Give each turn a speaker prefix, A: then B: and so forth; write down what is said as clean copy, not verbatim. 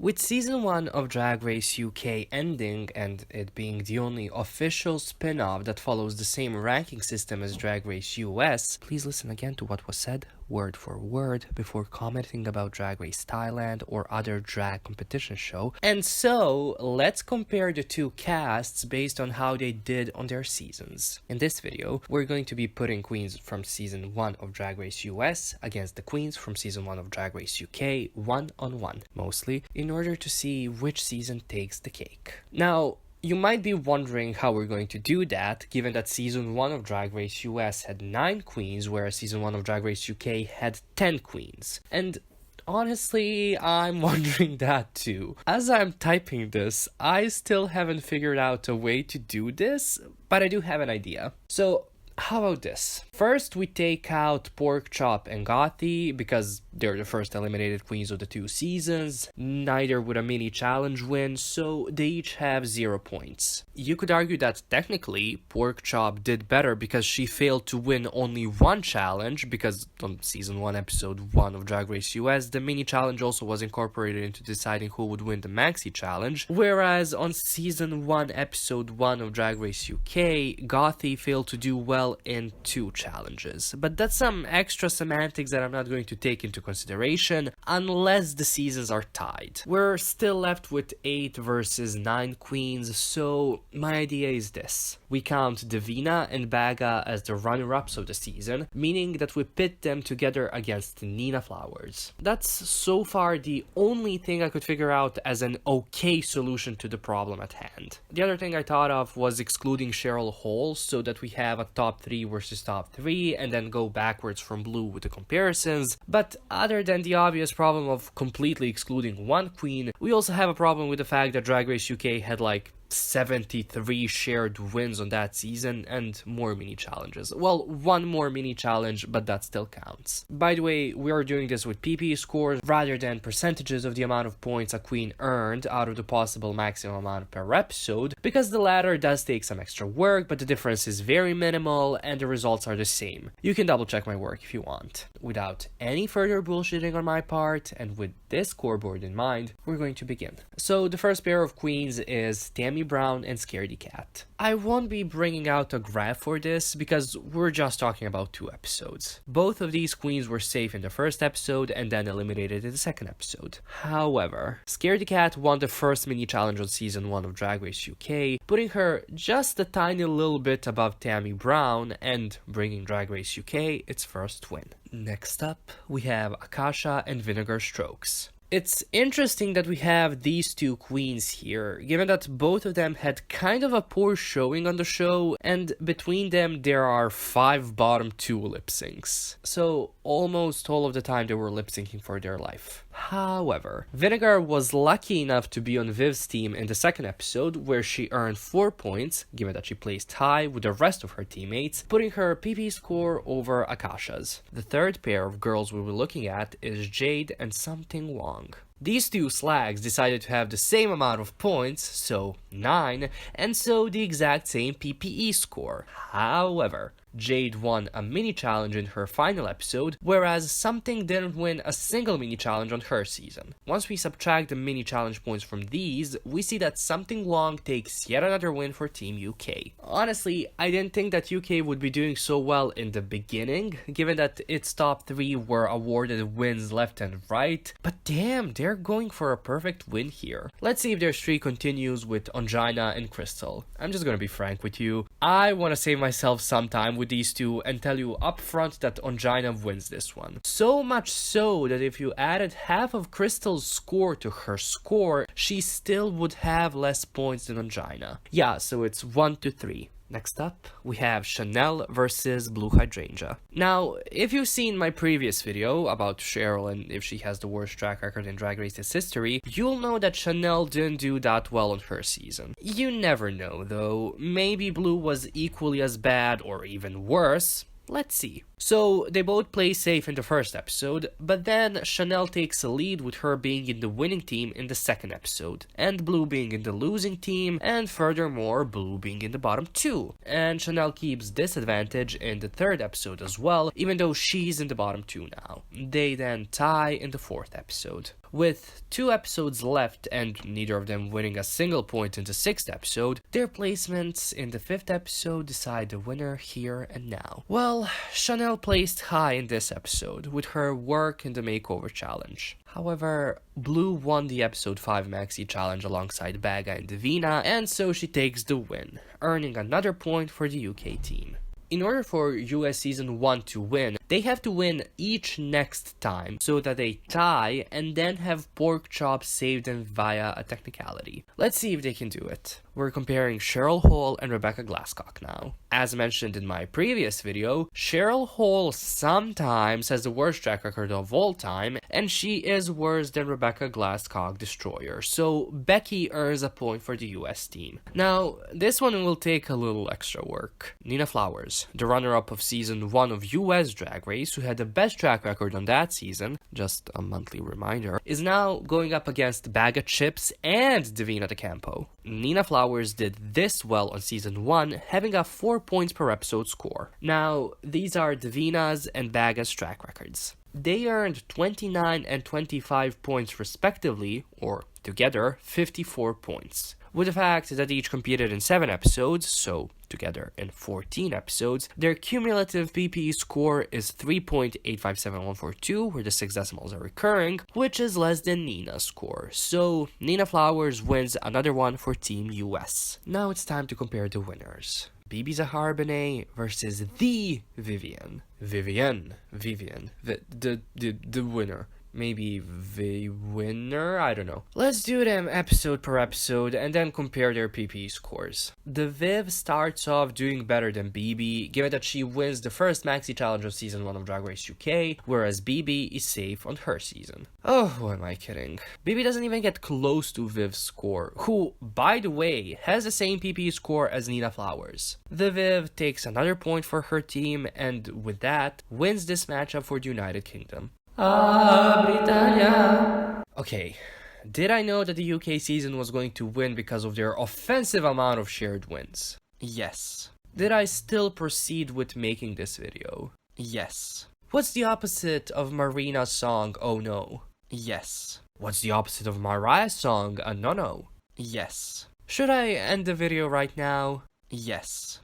A: With season 1 of Drag Race UK ending and it being the only official spin-off that follows the same ranking system as Drag Race US, please listen again to what was said word for word before commenting about Drag Race Thailand or other drag competition show. And so, let's compare the two casts based on how they did on their seasons. In this video, we're going to be putting queens from season 1 of Drag Race US against the queens from season 1 of Drag Race UK one-on-one, mostly, in order to see which season takes the cake. Now, you might be wondering how we're going to do that, given that season 1 of Drag Race US had 9 queens, whereas season 1 of Drag Race UK had 10 queens. And honestly, I'm wondering that too. As I'm typing this, I still haven't figured out a way to do this, but I do have an idea. So, how about this? First, we take out Pork Chop and Gothi because they're the first eliminated queens of the 2 seasons, neither with a mini challenge win, so they each have 0 points. You could argue that technically Pork Chop did better because she failed to win only 1 challenge, because on season 1 episode 1 of Drag Race US, the mini challenge also was incorporated into deciding who would win the maxi challenge, whereas on season 1 episode 1 of Drag Race UK, Gothi failed to do well in 2 challenges. But that's some extra semantics that I'm not going to take into consideration unless the seasons are tied. We're still left with 8 versus 9 queens, so my idea is this. We count Davina and Baga as the runner-ups of the season, meaning that we pit them together against Nina Flowers. That's so far the only thing I could figure out as an okay solution to the problem at hand. The other thing I thought of was excluding Cheryl whole so that we have a top 3 versus top 3 and then go backwards from blue with the comparisons, but other than the obvious problem of completely excluding one queen, we also have a problem with the fact that Drag Race UK had like 73 shared wins on that season and more mini challenges. Well, 1 more mini challenge, but that still counts. By the way, we are doing this with PP scores rather than percentages of the amount of points a queen earned out of the possible maximum amount per episode, because the latter does take some extra work, but the difference is very minimal and the results are the same. You can double check my work if you want. Without any further bullshitting on my part, and with this scoreboard in mind, we're going to begin. So the first pair of queens is Tammie Brown and scaredy-cat. I won't be bringing out a graph for this because we're just talking about 2 episodes. Both of these queens were safe in the first episode and then eliminated in the second episode. However, scaredy-cat won the first mini challenge on season 1 of Drag Race UK, putting her just a tiny little bit above Tammie Brown and bringing Drag Race UK its first win. Next up, we have Akashia and Vinegar Strokes. It's interesting that we have these 2 queens here, given that both of them had kind of a poor showing on the show, and between them there are 5 bottom 2 lip syncs. So almost all of the time they were lip syncing for their life. However, Vinegar was lucky enough to be on Viv's team in the second episode, where she earned 4 points, given that she placed high with the rest of her teammates, putting her PP score over Akashia's. The third pair of girls we'll be looking at is Jade and something Wong. These 2 slags decided to have the same amount of points, so 9, and so the exact same PPE score. However, Jade won a mini challenge in her final episode, whereas Something didn't win a single mini challenge on her season. Once we subtract the mini challenge points from these, we see that Something Long takes yet another win for Team UK. Honestly, I didn't think that UK would be doing so well in the beginning, given that its top 3 were awarded wins left and right, but damn, they're going for a perfect win here. Let's see if their streak continues with Ongina and Crystal. I'm just gonna be frank with you, I wanna save myself some time with these 2 and tell you upfront that Ongina wins this one. So much so that if you added half of Crystal's score to her score, she still would have less points than Ongina. Yeah, so it's 1-3. Next up, we have Shannel versus Blue Hydrangea. Now, if you've seen my previous video about Cheryl and if she has the worst track record in Drag Race's history, you'll know that Shannel didn't do that well on her season. You never know though, maybe Blue was equally as bad or even worse. Let's see. So they both play safe in the first episode, but then Shannel takes a lead with her being in the winning team in the second episode, and Blue being in the losing team, and furthermore Blue being in the bottom two. And Shannel keeps this advantage in the third episode as well, even though she's in the bottom two now. They then tie in the fourth episode. With 2 episodes left and neither of them winning a single point in the 6th episode, their placements in the 5th episode decide the winner here and now. Well, Shannel placed high in this episode with her work in the makeover challenge. However, Blue won the episode 5 maxi challenge alongside Baga and Davina, and so she takes the win, earning another point for the UK team. In order for US Season 1 to win, they have to win each next time so that they tie and then have pork chops saved in via a technicality. Let's see if they can do it. We're comparing Cheryl Hall and Rebecca Glasscock now. As mentioned in my previous video, Cheryl Hall sometimes has the worst track record of all time, and she is worse than Rebecca Glasscock Destroyer, so Becky earns a point for the US team. Now, this one will take a little extra work. Nina Flowers, the runner-up of Season 1 of US Drag Race, who had the best track record on that season, just a monthly reminder, is now going up against Baga Chips and Davina De Campo. Nina Flowers did this well on Season 1, having a 4 points per episode score. Now, these are Davina's and Baga's track records. They earned 29 and 25 points respectively, or together 54 points. With the fact that each competed in 7 episodes, so together in 14 episodes, their cumulative PPE score is 3.857142, where the 6 decimals are recurring, which is less than Nina's score. So Nina Flowers wins another one for Team US. Now it's time to compare the winners. Bibi Zahar Benet versus the Vivian. Vivian. The winner. Maybe the winner? I don't know. Let's do them episode per episode and then compare their PP scores. The Viv starts off doing better than Bibi, given that she wins the first maxi challenge of Season 1 of Drag Race UK, whereas Bibi is safe on her season. Oh, who am I kidding? Bibi doesn't even get close to Viv's score, who, by the way, has the same PP score as Nina Flowers. The Viv takes another point for her team, and with that, wins this matchup for the United Kingdom. Britannia. Okay, did I know that the UK season was going to win because of their offensive amount of shared wins? Yes. Did I still proceed with making this video? Yes. What's the opposite of Marina's song, Oh No? Yes. What's the opposite of Mariah's song, No No? Yes. Should I end the video right now? Yes.